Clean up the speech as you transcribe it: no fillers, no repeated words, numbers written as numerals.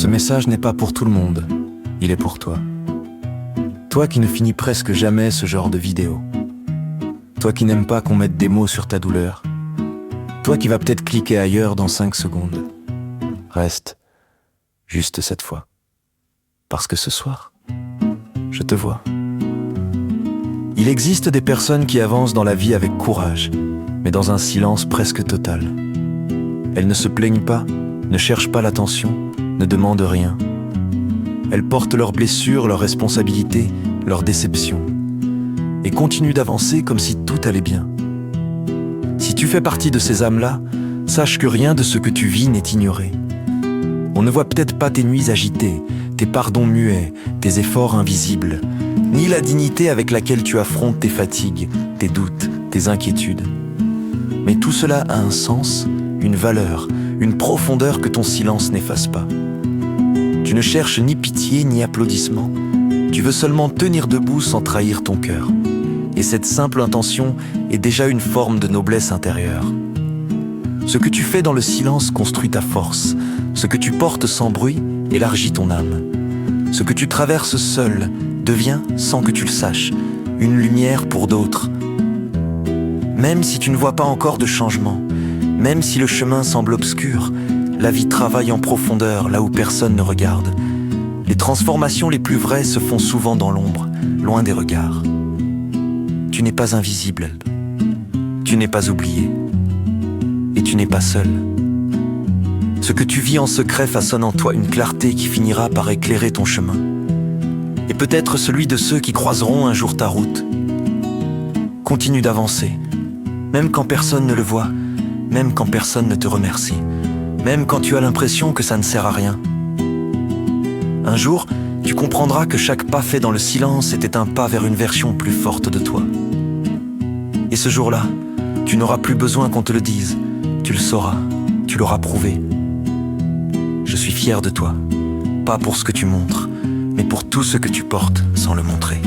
Ce message n'est pas pour tout le monde, il est pour toi. Toi qui ne finis presque jamais ce genre de vidéo. Toi qui n'aimes pas qu'on mette des mots sur ta douleur. Toi qui vas peut-être cliquer ailleurs dans 5 secondes. Reste, juste cette fois. Parce que ce soir, je te vois. Il existe des personnes qui avancent dans la vie avec courage, mais dans un silence presque total. Elles ne se plaignent pas, ne cherchent pas l'attention, ne demandent rien. Elles portent leurs blessures, leurs responsabilités, leurs déceptions, et continuent d'avancer comme si tout allait bien. Si tu fais partie de ces âmes-là, sache que rien de ce que tu vis n'est ignoré. On ne voit peut-être pas tes nuits agitées, tes pardons muets, tes efforts invisibles, ni la dignité avec laquelle tu affrontes tes fatigues, tes doutes, tes inquiétudes. Mais tout cela a un sens, une valeur, une profondeur que ton silence n'efface pas. Tu ne cherches ni pitié ni applaudissements. Tu veux seulement tenir debout sans trahir ton cœur. Et cette simple intention est déjà une forme de noblesse intérieure. Ce que tu fais dans le silence construit ta force. Ce que tu portes sans bruit élargit ton âme. Ce que tu traverses seul devient, sans que tu le saches, une lumière pour d'autres. Même si tu ne vois pas encore de changement, même si le chemin semble obscur, la vie travaille en profondeur là où personne ne regarde. Les transformations les plus vraies se font souvent dans l'ombre, loin des regards. Tu n'es pas invisible, tu n'es pas oublié, et tu n'es pas seul. Ce que tu vis en secret façonne en toi une clarté qui finira par éclairer ton chemin, et peut-être celui de ceux qui croiseront un jour ta route. Continue d'avancer, même quand personne ne le voit, même quand personne ne te remercie, même quand tu as l'impression que ça ne sert à rien. Un jour, tu comprendras que chaque pas fait dans le silence était un pas vers une version plus forte de toi. Et ce jour-là, tu n'auras plus besoin qu'on te le dise. Tu le sauras, tu l'auras prouvé. Je suis fier de toi, pas pour ce que tu montres, mais pour tout ce que tu portes sans le montrer.